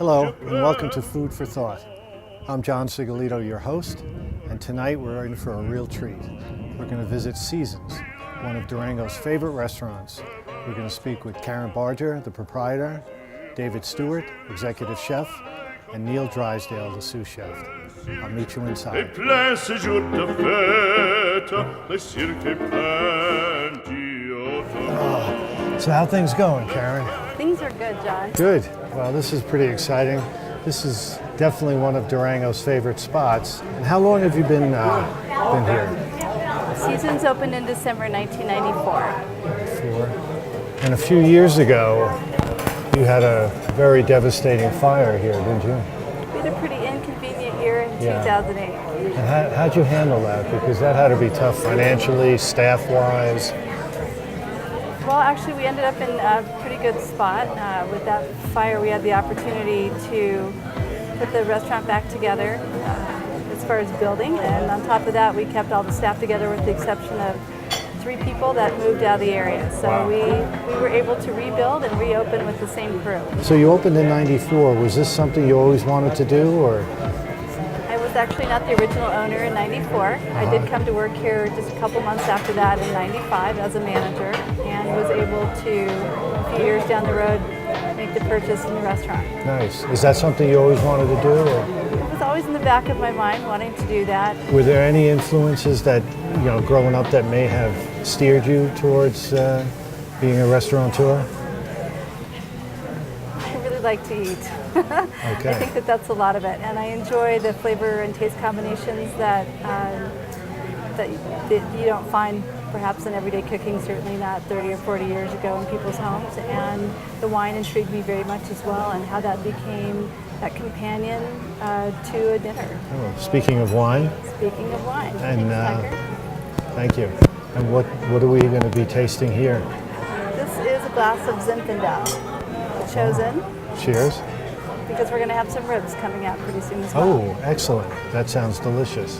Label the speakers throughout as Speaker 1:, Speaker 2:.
Speaker 1: Hello, and welcome to Food for Thought. I'm John Sigolito, your host, and tonight we're in for a real treat. We're going to visit Seasons, one of Durango's favorite restaurants. We're going to speak with Karen Barger, the proprietor, David Stewart, executive chef, and Neil Drysdale, the sous chef. I'll meet you inside. So how things going, Karen?
Speaker 2: Things are good, John.
Speaker 1: Good. Well, this is pretty exciting. This is definitely one of Durango's favorite spots. And how long have you been here?
Speaker 2: Seasons opened in December 1994.
Speaker 1: And a few years ago, you had a very devastating fire here, didn't you?
Speaker 2: We had a pretty inconvenient year in 2008.
Speaker 1: And how'd you handle that? Because that had to be tough financially, staff-wise.
Speaker 2: Well, actually, we ended up in a pretty good spot. With that fire, we had the opportunity to put the restaurant back together as far as building. And on top of that, we kept all the staff together with the exception of 3 people that moved out of the area. So
Speaker 1: wow.
Speaker 2: we were able to rebuild and reopen with the same crew.
Speaker 1: So you opened in '94. Was this something you always wanted to do, or?
Speaker 2: I was actually not the original owner in '94. I did come to work here just a couple months after that in '95 as a manager, and was able to, a few years down the road, make the purchase in the restaurant.
Speaker 1: Nice. Is that something you always wanted to do, or?
Speaker 2: It was always in the back of my mind wanting to do that.
Speaker 1: Were there any influences that, growing up that may have steered you towards being a restaurateur?
Speaker 2: I really like to eat.
Speaker 1: Okay.
Speaker 2: I think that's a lot of it, and I enjoy the flavor and taste combinations that you don't find perhaps in everyday cooking, certainly not 30 or 40 years ago in people's homes. And the wine intrigued me very much as well, and how that became that companion to a dinner.
Speaker 1: Oh, speaking of wine.
Speaker 2: Speaking of wine.
Speaker 1: And thank you. And what are we going to be tasting here?
Speaker 2: This is a glass of Zinfandel, chosen.
Speaker 1: Cheers.
Speaker 2: Because we're going to have some ribs coming out pretty soon as well.
Speaker 1: Oh, excellent. That sounds delicious.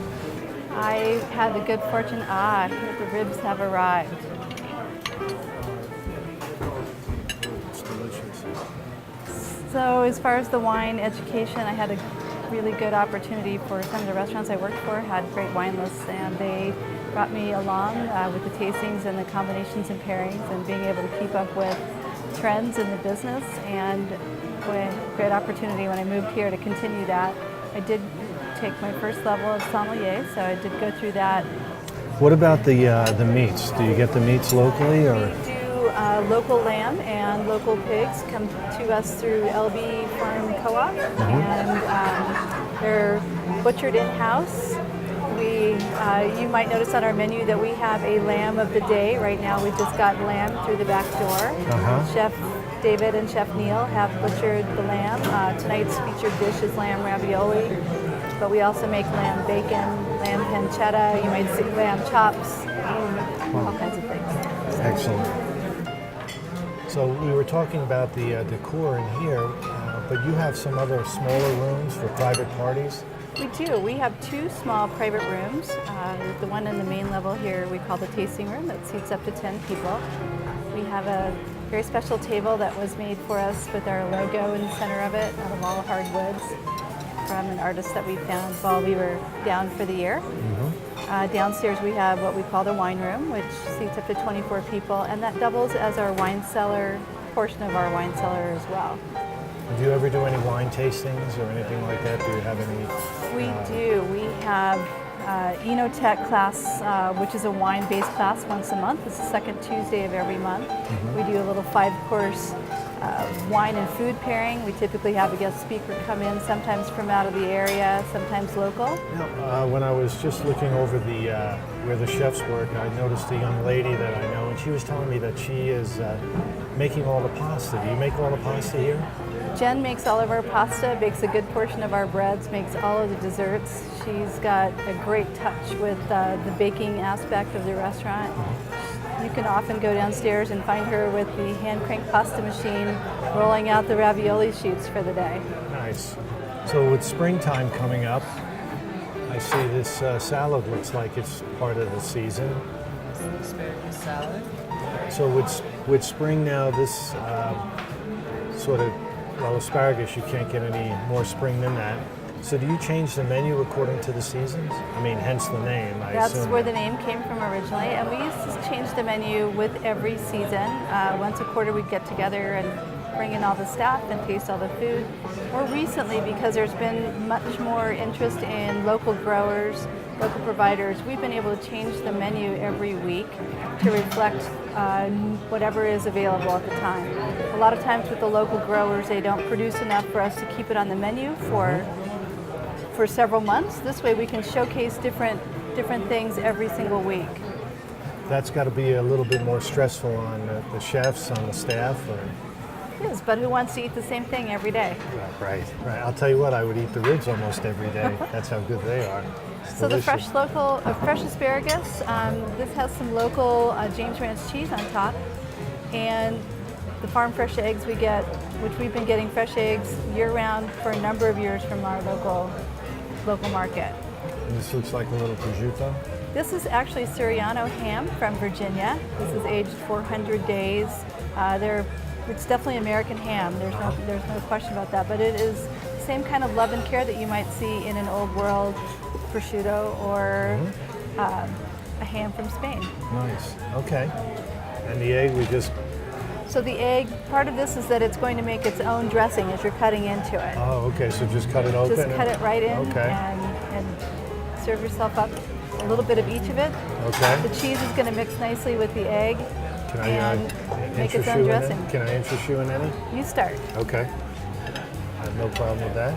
Speaker 2: I had the good fortune, the ribs have arrived.
Speaker 1: It's delicious.
Speaker 2: So as far as the wine education, I had a really good opportunity for some of the restaurants I worked for, had great wine lists, and they brought me along with the tastings and the combinations and pairings, and being able to keep up with trends in the business, and great opportunity when I moved here to continue that. I did take my first level of sommelier, so I did go through that.
Speaker 1: What about the meats? Do you get the meats locally, or?
Speaker 2: We do local lamb and local pigs come to us through LB Farm Co-op, and they're butchered in-house. You might notice on our menu that we have a lamb of the day. Right now we just got lamb through the back door. Chef David and Chef Neil have butchered the lamb. Tonight's featured dish is lamb ravioli, but we also make lamb bacon, lamb pancetta, you might see lamb chops, all kinds of things.
Speaker 1: Excellent. So we were talking about the decor in here, but you have some other smaller rooms for private parties?
Speaker 2: We do. We have 2 small private rooms. The one in the main level here we call the tasting room that seats up to 10 people. We have a very special table that was made for us with our logo in the center of it out of all hardwoods from an artist that we found while we were down for the year. Downstairs we have what we call the wine room, which seats up to 24 people, and that doubles as our wine cellar, portion of our wine cellar as well.
Speaker 1: Do you ever do any wine tastings or anything like that? Do you have any?
Speaker 2: We do. We have Enotech class, which is a wine-based class once a month. It's the second Tuesday of every month. We do a little 5-course wine and food pairing. We typically have a guest speaker come in, sometimes from out of the area, sometimes local.
Speaker 1: When I was just looking over where the chefs work, I noticed a young lady that I know, and she was telling me that she is making all the pasta. Do you make all the pasta here?
Speaker 2: Jen makes all of our pasta, bakes a good portion of our breads, makes all of the desserts. She's got a great touch with the baking aspect of the restaurant. You can often go downstairs and find her with the hand-crank pasta machine rolling out the ravioli sheets for the day.
Speaker 1: Nice. So with springtime coming up, I see this salad looks like it's part of the season.
Speaker 3: Asparagus salad.
Speaker 1: So with spring now, this sort of Well, asparagus, you can't get any more spring than that. So do you change the menu according to the seasons? I mean, hence the name, I
Speaker 2: That's
Speaker 1: assume.
Speaker 2: where the name came from originally, and we used to change the menu with every season. Once a quarter we'd get together and bring in all the staff and taste all the food. More recently, because there's been much more interest in local growers, local providers, we've been able to change the menu every week to reflect whatever is available at the time. A lot of times with the local growers, they don't produce enough for us to keep it on the menu for several months. This way we can showcase different things every single week.
Speaker 1: That's got to be a little bit more stressful on the chefs, on the staff, or...
Speaker 2: It is, but who wants to eat the same thing every day?
Speaker 1: Right. I'll tell you what, I would eat the ribs almost every day. That's how good they are. It's
Speaker 2: So
Speaker 1: delicious.
Speaker 2: the fresh asparagus, this has some local James Ranch cheese on top, and the farm fresh eggs we get, which we've been getting fresh eggs year-round for a number of years from our local market.
Speaker 1: And this looks like a little prosciutto.
Speaker 2: This is actually Suriano ham from Virginia. This is aged 400 days. It's definitely American ham. There's no question about that. But it is the same kind of love and care that you might see in an old world prosciutto or a ham from Spain.
Speaker 1: Nice. Okay. And the egg, we just...
Speaker 2: So the egg, part of this is that it's going to make its own dressing as you're cutting into it.
Speaker 1: Oh, okay. So just cut it open?
Speaker 2: Just cut it right in
Speaker 1: Okay.
Speaker 2: and serve yourself up a little bit of each of it.
Speaker 1: Okay.
Speaker 2: The cheese is going to mix nicely with the egg.
Speaker 1: Can I
Speaker 2: and make its
Speaker 1: interest
Speaker 2: own
Speaker 1: you in
Speaker 2: dressing.
Speaker 1: it? Can I interest you in any?
Speaker 2: You start.
Speaker 1: Okay. I have no problem with that.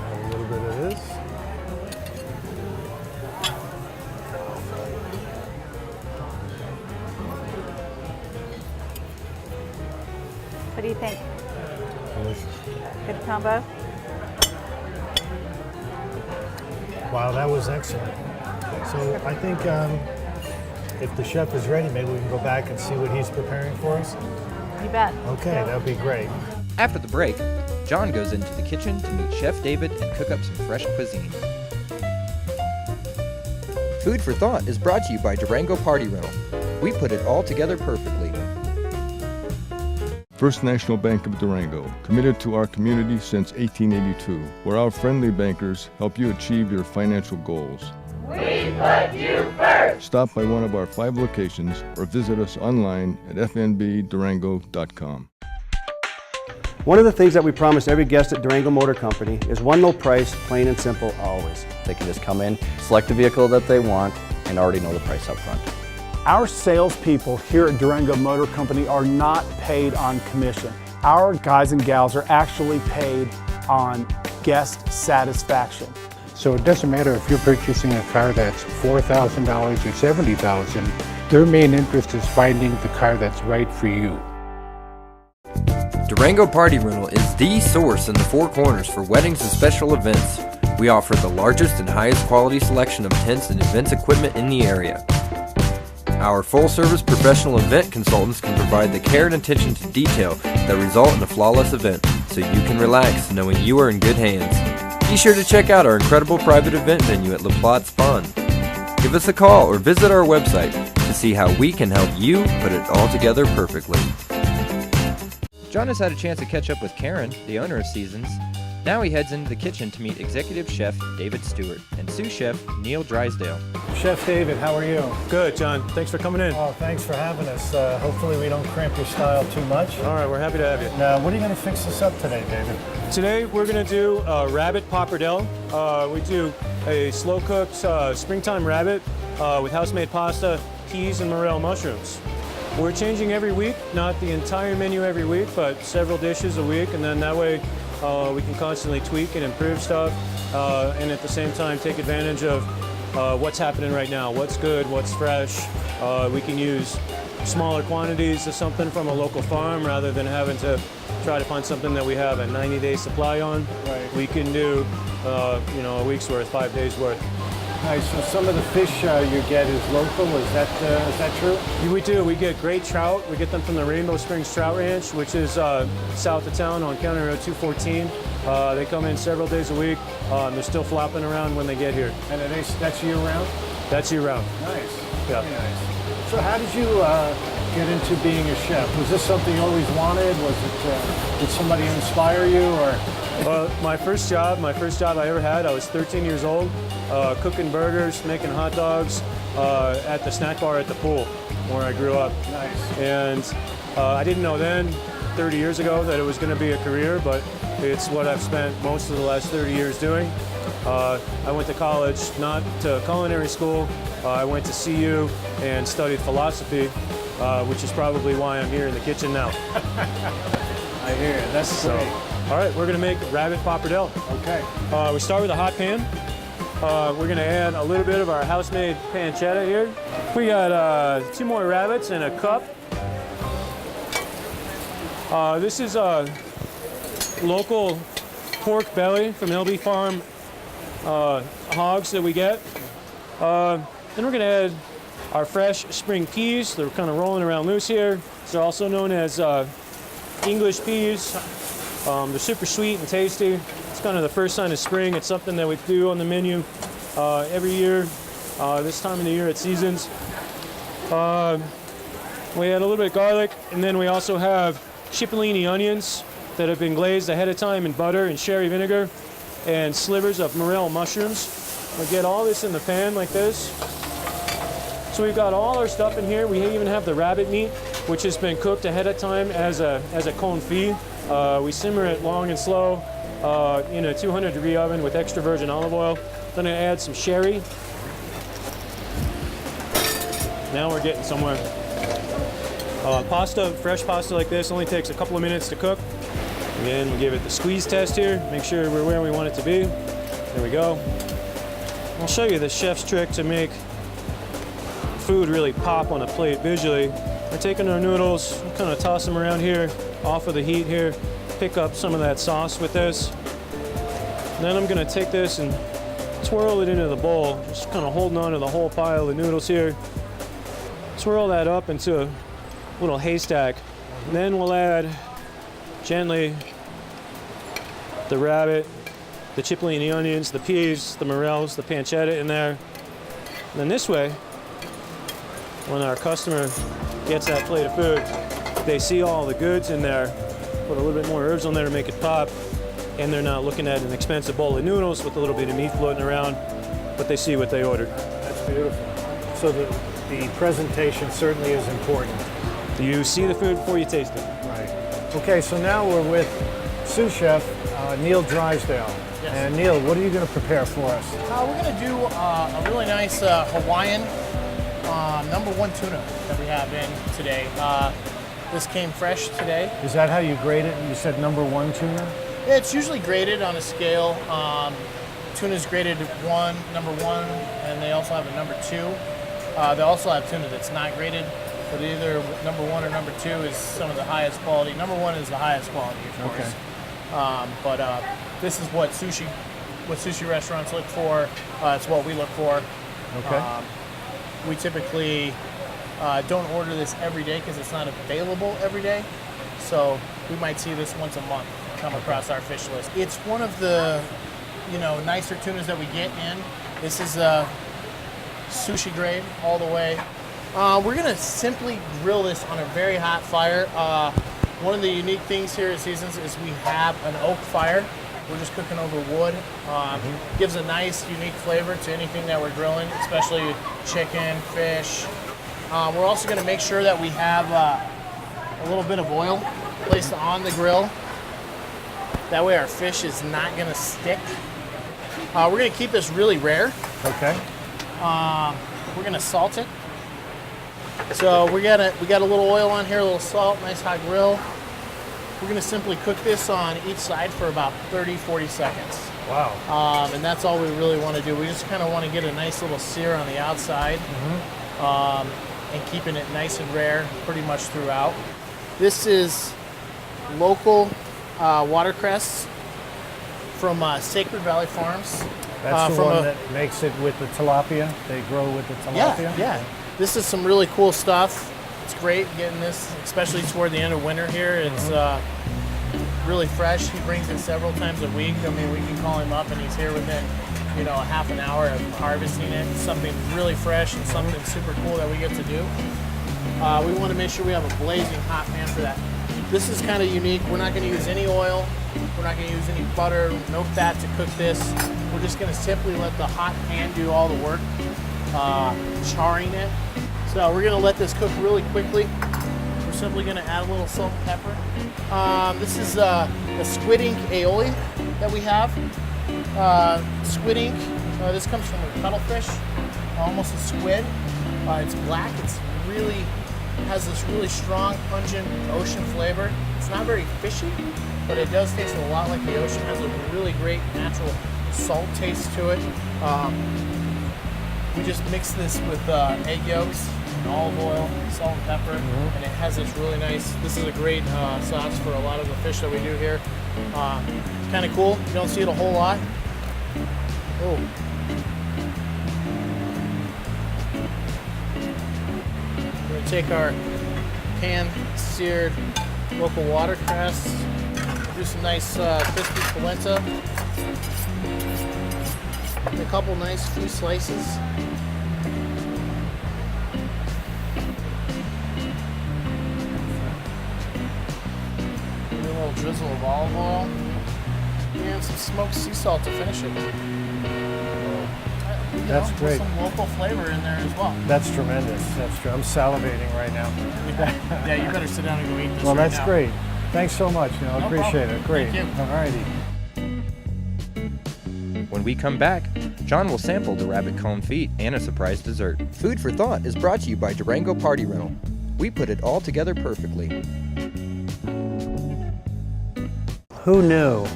Speaker 1: Have a little bit of this.
Speaker 2: What do you think?
Speaker 1: Delicious.
Speaker 2: Good combo?
Speaker 1: Wow, that was excellent. So I think if the chef is ready, maybe we can go back and see what he's preparing for us.
Speaker 2: You bet.
Speaker 1: Okay, that'd be great.
Speaker 4: After the break, John goes into the kitchen to meet Chef David and cook up some fresh cuisine. Food for Thought is brought to you by Durango Party Rental. We put it all together perfectly.
Speaker 5: First National Bank of Durango, committed to our community since 1882, where our friendly bankers help you achieve your financial goals. We put you first! Stop by one of our 5 locations or visit us online at fnbdurango.com.
Speaker 6: One of the things that we promise every guest at Durango Motor Company is one low price, plain and simple, always.
Speaker 7: They can just come in, select the vehicle that they want, and already know the price up front.
Speaker 8: Our salespeople here at Durango Motor Company are not paid on commission. Our guys and gals are actually paid on guest satisfaction.
Speaker 9: So it doesn't matter if you're purchasing a car that's $4,000 or $70,000, their main interest is finding the car that's right for you.
Speaker 4: Durango Party Rental is the source in the Four Corners for weddings and special events. We offer the largest and highest quality selection of tents and events equipment in the area. Our full-service professional event consultants can provide the care and attention to detail that result in a flawless event, so you can relax knowing you are in good hands. Be sure to check out our incredible private event venue at La Platte Spawn. Give us a call or visit our website to see how we can help you put it all together perfectly. John has had a chance to catch up with Karen, the owner of Seasons. Now he heads into the kitchen to meet executive chef David Stewart and sous chef Neil Drysdale.
Speaker 1: Chef David, how are you?
Speaker 10: Good, John. Thanks for coming in.
Speaker 1: Oh, thanks for having us. Hopefully we don't cramp your style too much.
Speaker 10: All right, we're happy to have you.
Speaker 1: Now, what are you going to fix us up today, David?
Speaker 10: Today we're going to do rabbit pappardelle. We do a slow-cooked springtime rabbit with house-made pasta, peas, and morel mushrooms. We're changing every week, not the entire menu every week, but several dishes a week, and then that way we can constantly tweak and improve stuff, and at the same time take advantage of what's happening right now, what's good, what's fresh. We can use smaller quantities of something from a local farm rather than having to try to find something that we have a 90-day supply on.
Speaker 1: Right.
Speaker 10: We can do a week's worth, 5 days worth.
Speaker 1: Nice. So some of the fish you get is local. Is that true?
Speaker 10: We do. We get great trout. We get them from the Rainbow Springs Trout Ranch, which is south of town on County Road 214. They come in several days a week. They're still flopping around when they get here.
Speaker 1: And that's year round?
Speaker 10: That's year round.
Speaker 1: Nice.
Speaker 10: Yeah.
Speaker 1: Very nice. So how did you get into being a chef? Was this something you always wanted? Was it, did somebody inspire you, or?
Speaker 10: My first job I ever had, I was 13 years old, cooking burgers, making hot dogs at the snack bar at the pool where I grew up.
Speaker 1: Nice.
Speaker 10: And I didn't know then, 30 years ago, that it was going to be a career, but it's what I've spent most of the last 30 years doing. I went to college, not to culinary school. I went to CU and studied philosophy, which is probably why I'm here in the kitchen now.
Speaker 1: I hear it. That's
Speaker 10: So,
Speaker 1: great.
Speaker 10: all right, we're gonna make rabbit pappardelle.
Speaker 1: Okay.
Speaker 10: We start with a hot pan. We're gonna add a little bit of our house-made pancetta here. We got 2 more rabbits in a cup. This is a local pork belly from LB Farm hogs that we get. Then we're gonna add our fresh spring peas. They're kind of rolling around loose here. They're also known as English peas. They're super sweet and tasty. It's kind of the first sign of spring. It's something that we do on the menu every year. This time of the year at seasons. We add a little bit of garlic, and then we also have cipollini onions that have been glazed ahead of time in butter and sherry vinegar, and slivers of morel mushrooms. We get all this in the pan like this. So we've got all our stuff in here. We even have the rabbit meat, which has been cooked ahead of time as a confit. We simmer it long and slow in a 200-degree oven with extra virgin olive oil. Then I add some sherry. Now we're getting somewhere. Pasta, fresh pasta like this, only takes a couple of minutes to cook. Again, we give it the squeeze test here, make sure we're where we want it to be. There we go. I'll show you the chef's trick to make food really pop on a plate visually. We're taking our noodles, kind of toss them around here, off of the heat here, pick up some of that sauce with this. And then I'm gonna take this and twirl it into the bowl, just kind of holding on to the whole pile of noodles here. Swirl that up into a little haystack. And then we'll add gently the rabbit, the cipollini onions, the peas, the morels, the pancetta in there. And then this way, when our customer gets that plate of food, they see all the goods in there, put a little bit more herbs on there to make it pop, and they're not looking at an expensive bowl of noodles with a little bit of meat floating around, but they see what they ordered.
Speaker 1: That's beautiful. So the presentation certainly is important.
Speaker 10: You see the food before you taste it.
Speaker 1: Right. Okay, so now we're with sous chef Neil Drysdale.
Speaker 11: Yes.
Speaker 1: And Neil, what are you going to prepare for us?
Speaker 11: We're going to do a really nice Hawaiian #1 tuna that we have in today. This came fresh today.
Speaker 1: Is that how you grade it? You said #1 tuna?
Speaker 11: Yeah, it's usually graded on a scale. Tuna's graded #1, and they also have a #2. They also have tuna that's not graded, but either #1 or #2 is some of the highest quality. #1 is the highest quality, of course. But this is what sushi restaurants look for. It's what we look for.
Speaker 1: Okay.
Speaker 11: We typically don't order this every day because it's not available every day. So we might see this once a month come across our fish list. It's one of the nicer tunas that we get in. This is sushi grade all the way. We're gonna simply grill this on a very hot fire. One of the unique things here at Seasons is we have an oak fire. We're just cooking over wood. Gives a nice, unique flavor to anything that we're grilling, especially chicken, fish. We're also gonna make sure that we have a little bit of oil placed on the grill. That way our fish is not gonna stick. We're gonna keep this really rare.
Speaker 1: Okay.
Speaker 11: We're gonna salt it. So we got a little oil on here, a little salt, nice hot grill. We're gonna simply cook this on each side for about 30-40 seconds.
Speaker 1: Wow.
Speaker 11: And that's all we really want to do. We just kind of want to get a nice little sear on the outside, and keeping it nice and rare pretty much throughout. This is local watercress from Sacred Valley Farms.
Speaker 1: That's the one that makes it with the tilapia. They grow with the tilapia?
Speaker 11: Yeah. This is some really cool stuff. It's great getting this, especially toward the end of winter here. It's really fresh. He brings it several times a week. I mean, we can call him up and he's here within you know, a half an hour of harvesting it, something really fresh and something super cool that we get to do. We want to make sure we have a blazing hot pan for that. This is kind of unique. We're not going to use any oil. We're not going to use any butter, no fat to cook this. We're just going to simply let the hot pan do all the work, charring it. So we're going to let this cook really quickly. We're simply going to add a little salt and pepper. This is the squid ink aioli that we have. Squid ink, this comes from a cuttlefish, almost a squid. It's black, it's really, has this really strong, pungent ocean flavor. It's not very fishy, but it does taste a lot like the ocean. It has a really great natural salt taste to it. We just mix this with egg yolks, and olive oil, salt and pepper, and it has this really nice, this is a great sauce for a lot of the fish that we do here. Kind of cool, you don't see it a whole lot. Oh. We're gonna take our pan-seared local watercress, do some nice crispy polenta, and a couple nice few slices. A little drizzle of olive oil, and some smoked sea salt to finish it.
Speaker 1: That's great.
Speaker 11: Some local flavor in there as well.
Speaker 1: That's tremendous. That's true. I'm salivating right now.
Speaker 11: Yeah, you better sit down and go eat this.
Speaker 1: Well,
Speaker 11: right
Speaker 1: that's
Speaker 11: now.
Speaker 1: great. Thanks so much. I
Speaker 11: No
Speaker 1: appreciate
Speaker 11: problem.
Speaker 1: it. Great.
Speaker 11: Thank you.
Speaker 1: All righty.
Speaker 4: When we come back, John will sample the rabbit confit and a surprise dessert. Food for Thought is brought to you by Durango Party Rental. We put it all together perfectly.
Speaker 8: Who knew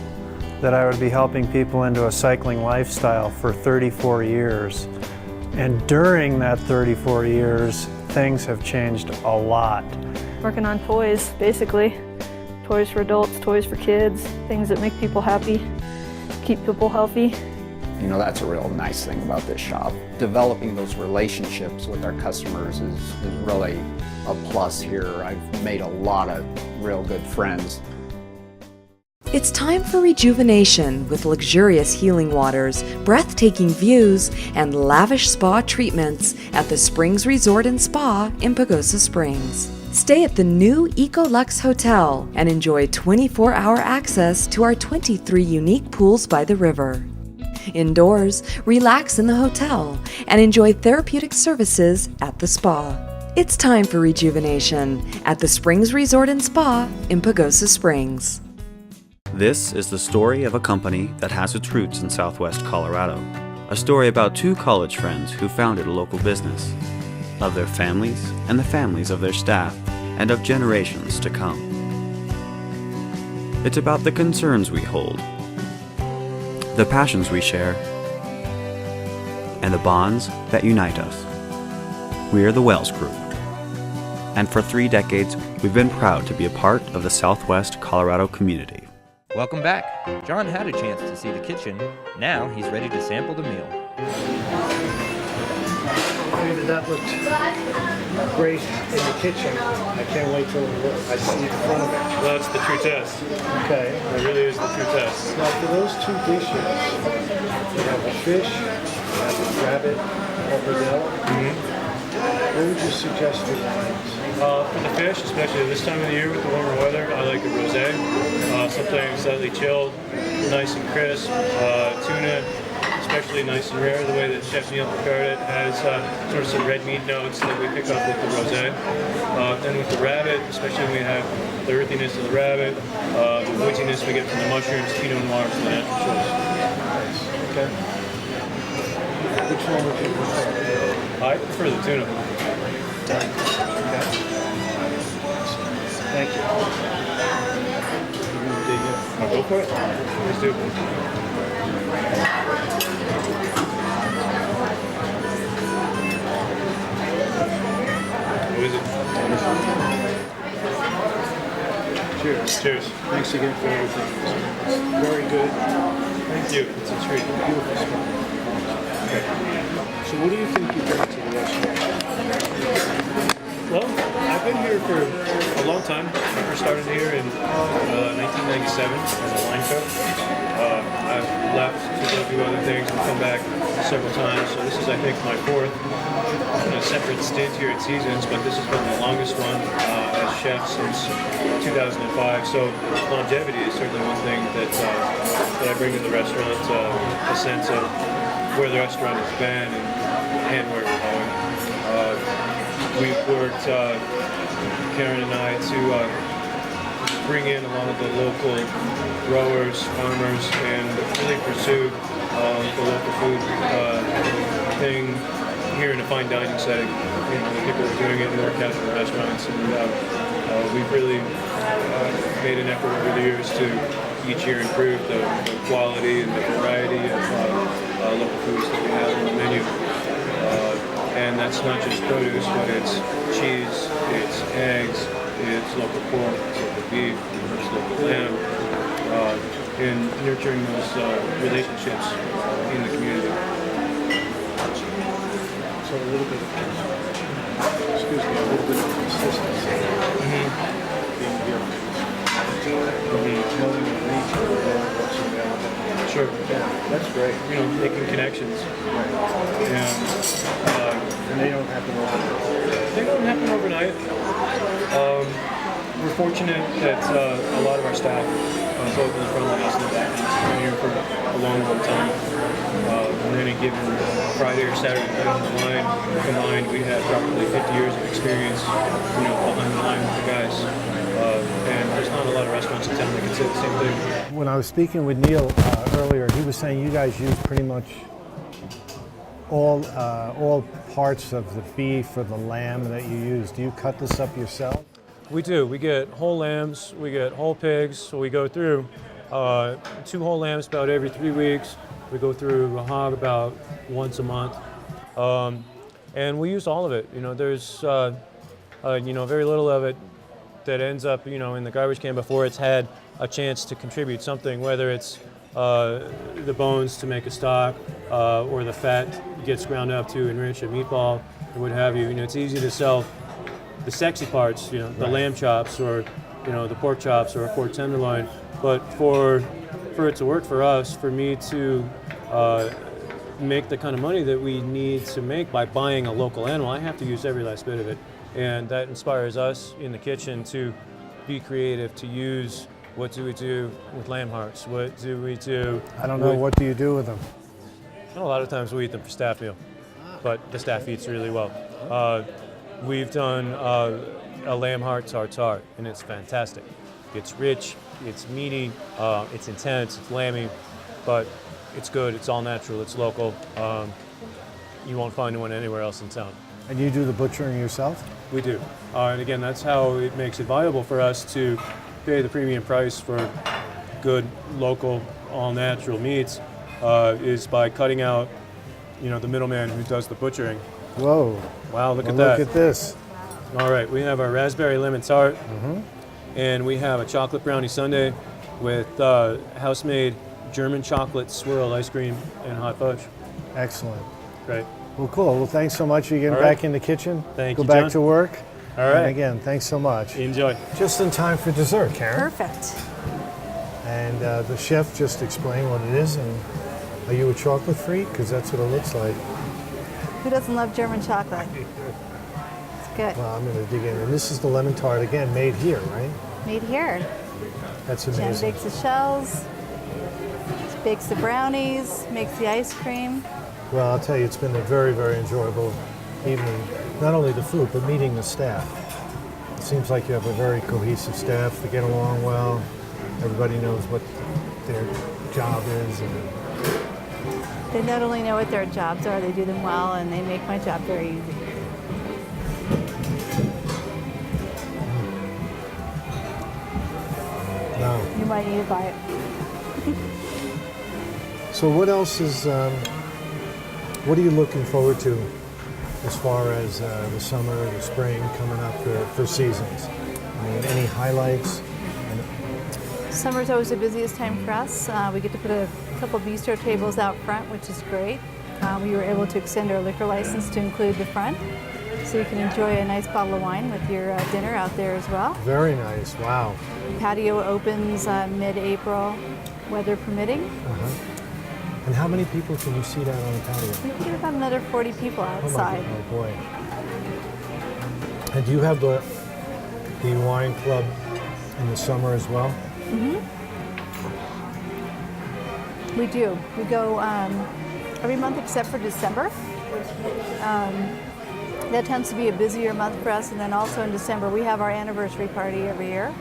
Speaker 8: that I would be helping people into a cycling lifestyle for 34 years? And during that 34 years, things have changed a lot.
Speaker 2: Working on toys, basically. Toys for adults, toys for kids, things that make people happy, keep people healthy.
Speaker 12: You know, that's a real nice thing about this shop. Developing those relationships with our customers is really a plus here. I've made a lot of real good friends.
Speaker 13: It's time for rejuvenation with luxurious healing waters, breathtaking views, and lavish spa treatments at the Springs Resort and Spa in Pagosa Springs. Stay at the new EcoLux Hotel and enjoy 24-hour access to our 23 unique pools by the river. Indoors, relax in the hotel and enjoy therapeutic services at the spa. It's time for rejuvenation at the Springs Resort and Spa in Pagosa Springs.
Speaker 14: This is the story of a company that has its roots in Southwest Colorado. A story about two college friends who founded a local business, of their families and the families of their staff, and of generations to come. It's about the concerns we hold, the passions we share, and the bonds that unite us. We are the Wells Group. And for 3 decades, we've been proud to be a part of the Southwest Colorado community.
Speaker 4: Welcome back. John had a chance to see the kitchen. Now he's ready to sample the meal.
Speaker 1: David, that looked great in the kitchen. I can't wait till I see the front of it.
Speaker 10: Well, that's the true test.
Speaker 1: Okay.
Speaker 10: It really is the true test.
Speaker 1: Now, for those two dishes, you have the fish, you have the rabbit, pappardelle. What would you suggest for wines?
Speaker 10: For the fish, especially this time of the year with the warmer weather, I like a rosé. Something slightly chilled, nice and crisp. Tuna, especially nice and rare. The way that Chef Neil prepared it has sort of some red meat notes that we pick up with the rosé. Then with the rabbit, especially when we have the earthiness of the rabbit, the woodiness we get from the mushrooms, Pinot Noir is the natural choice.
Speaker 1: Nice. Okay. Which one would you prefer?
Speaker 10: I prefer the tuna.
Speaker 1: Okay. Thank you.
Speaker 10: I'll go for it. Let's do it. What is it?
Speaker 1: Cheers.
Speaker 10: Cheers.
Speaker 1: Thanks again for everything. It's very good.
Speaker 10: Thank you.
Speaker 1: It's a treat. Beautiful smell. Okay. So what do you think you bring to the restaurant?
Speaker 10: Well, I I've been here for a long time. I first started here in 1997 as a line cook. I've left to go do other things and come back several times. So this is, I think, my fourth separate stint here at Seasons, but this has been the longest one as chef since 2005. So longevity is certainly one thing that I bring to the restaurant, a sense of where the restaurant has been and where we're going. We've worked, Karen and I, to bring in a lot of the local growers, farmers, and really pursue the local food thing here in a fine dining setting. You know, the people are doing it in more casual restaurants, and we've really made an effort over the years to each year improve the quality and the variety of local foods that we have on the menu. And that's not just produce, but it's cheese, it's eggs, it's local pork, it's local beef, it's local lamb, and nurturing those relationships in the community.
Speaker 1: So a little bit of, excuse me, a little bit of consistency being given. Knowing the nature of what's available.
Speaker 10: Sure.
Speaker 1: Yeah, that's great.
Speaker 10: You know, making connections.
Speaker 1: Right. And they don't happen overnight.
Speaker 10: They don't happen overnight. We're fortunate that a lot of our staff, both in the front of the house and the back house, have been here for a long, long time. On any given Friday or Saturday night on the line combined, we have probably 50 years of experience, you know, behind the line with the guys. And there's not a lot of restaurants in town that can say the same thing.
Speaker 1: When I was speaking with Neil earlier, he was saying you guys use pretty much all parts of the beef or the lamb that you use. Do you cut this up yourself?
Speaker 10: We do. We get whole lambs, we get whole pigs, so we go through 2 whole lambs about every 3 weeks. We go through a hog about once a month. And we use all of it. You know, there's you know, very little of it that ends up, you know, in the garbage can before it's had a chance to contribute something, whether it's the bones to make a stock or the fat gets ground up to enrich a meatball or what have you. You know, it's easy to sell the sexy parts, you know, the lamb chops or, you know, the pork chops or a pork tenderloin. But for it to work for us, for me to make the kind of money that we need to make by buying a local animal, I have to use every last bit of it. And that inspires us in the kitchen to be creative, to use what do we do with lamb hearts? What do we do?
Speaker 1: I don't know, what do you do with them?
Speaker 10: A lot of times we eat them for staff meal, but the staff eats really well. We've done a lamb heart tartare, and it's fantastic. It's rich, it's meaty, it's intense, it's lamby, but it's good, it's all natural, it's local. You won't find one anywhere else in town.
Speaker 1: And you do the butchering yourself?
Speaker 10: We do. And again, that's how it makes it viable for us to pay the premium price for good, local, all-natural meats, is by cutting out, you know, the middleman who does the butchering.
Speaker 1: Whoa.
Speaker 10: Wow, look at that.
Speaker 1: Look at this.
Speaker 10: All right, we have our raspberry lemon tart, and we have a chocolate brownie sundae with house-made German chocolate swirl ice cream and hot fudge.
Speaker 1: Excellent.
Speaker 10: Great.
Speaker 1: Well, cool. Well, thanks so much. You're getting back in the kitchen.
Speaker 10: Thank
Speaker 1: you.
Speaker 10: Go
Speaker 1: back
Speaker 10: John.
Speaker 1: to work.
Speaker 10: All right.
Speaker 1: And again, thanks so much.
Speaker 10: Enjoy.
Speaker 1: Just in time for dessert, Karen.
Speaker 2: Perfect.
Speaker 1: And the chef just explained what it is. And are you a chocolate freak? Because that's what it looks like.
Speaker 2: Who doesn't love German chocolate? It's good.
Speaker 1: Well, I'm going to dig in. And this is the lemon tart, again, made here, right?
Speaker 2: Made here.
Speaker 1: That's
Speaker 2: Jen
Speaker 1: amazing.
Speaker 2: bakes the shells, bakes the brownies, makes the ice cream.
Speaker 1: Well, I'll tell you, it's been a very, very enjoyable evening. Not only the food, but meeting the staff. It seems like you have a very cohesive staff. They get along well. Everybody knows what their job is. And
Speaker 2: They not only know what their jobs are, they do them well, and they make my job very easy.
Speaker 1: no.
Speaker 2: You might need to buy it.
Speaker 1: So what else is, what are you looking forward to as far as the summer, the spring coming up for seasons? I mean, any highlights?
Speaker 2: Summer's always the busiest time for us. We get to put a couple bistro tables out front, which is great. We were able to extend our liquor license to include the front. So you can enjoy a nice bottle of wine with your dinner out there as well.
Speaker 1: Very nice. Wow.
Speaker 2: Patio opens mid-April, weather permitting.
Speaker 1: And how many people can you seat out on the patio?
Speaker 2: We can get about another 40 people outside.
Speaker 1: Oh boy. And do you have the wine club in the summer as well?
Speaker 2: We do. We go every month except for December. That tends to be a busier month for us. And then also in December, we have our anniversary party every year,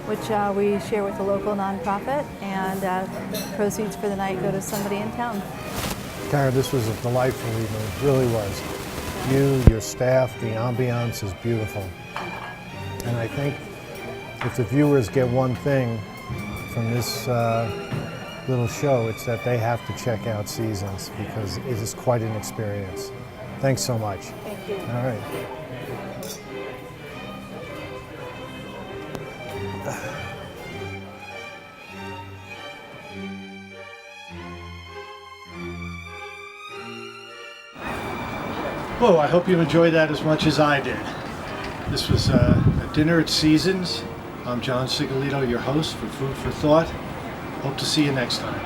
Speaker 2: which we share with a local nonprofit, and proceeds for the night go to somebody in town.
Speaker 1: Karen, this was a delightful evening. It really was. You, your staff, the ambiance is beautiful. And I think if the viewers get one thing from this little show, it's that they have to check out Seasons, because it is quite an experience. Thanks so much.
Speaker 2: Thank you.
Speaker 1: All right. Well, I hope you enjoyed that as much as I did. This was a dinner at Seasons. I'm John Sigolito, your host for Food for Thought. Hope to see you next time.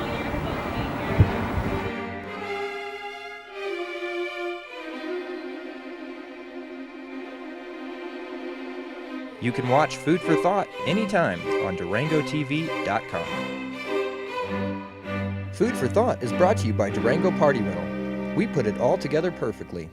Speaker 4: You can watch Food for Thought anytime on DurangoTV.com. Food for Thought is brought to you by Durango Party Rental. We put it all together perfectly.